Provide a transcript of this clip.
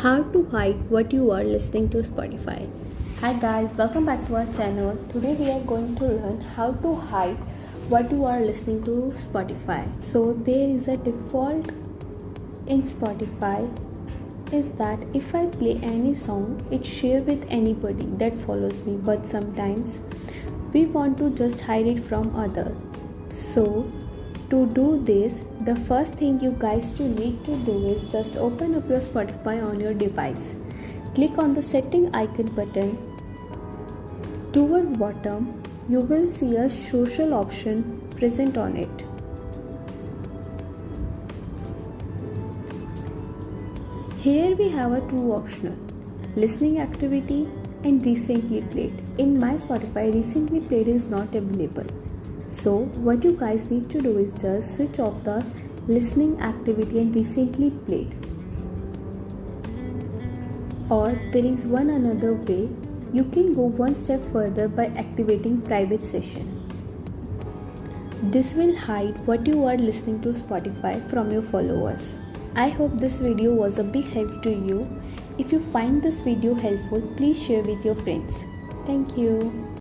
How to hide what you are listening to Spotify. Hi guys, welcome back to our channel. Today we are going to learn how to hide what you are listening to Spotify. So there is a default in Spotify is that if I play any song, it share with anybody that follows me, but sometimes we want to just hide it from others. So to do this, the first thing you guys need to do is just open up your Spotify on your device. Click on the setting icon button. Toward bottom, you will see a social option present on it. Here we have a two optional, listening activity and recently played. In my Spotify, recently played is not available. So what you guys need to do is just switch off the listening activity and recently played. Or there is one another way, you can go one step further by activating private session. This will hide what you are listening to Spotify from your followers. I hope this video was a big help to you. If you find this video helpful, please share with your friends. Thank you.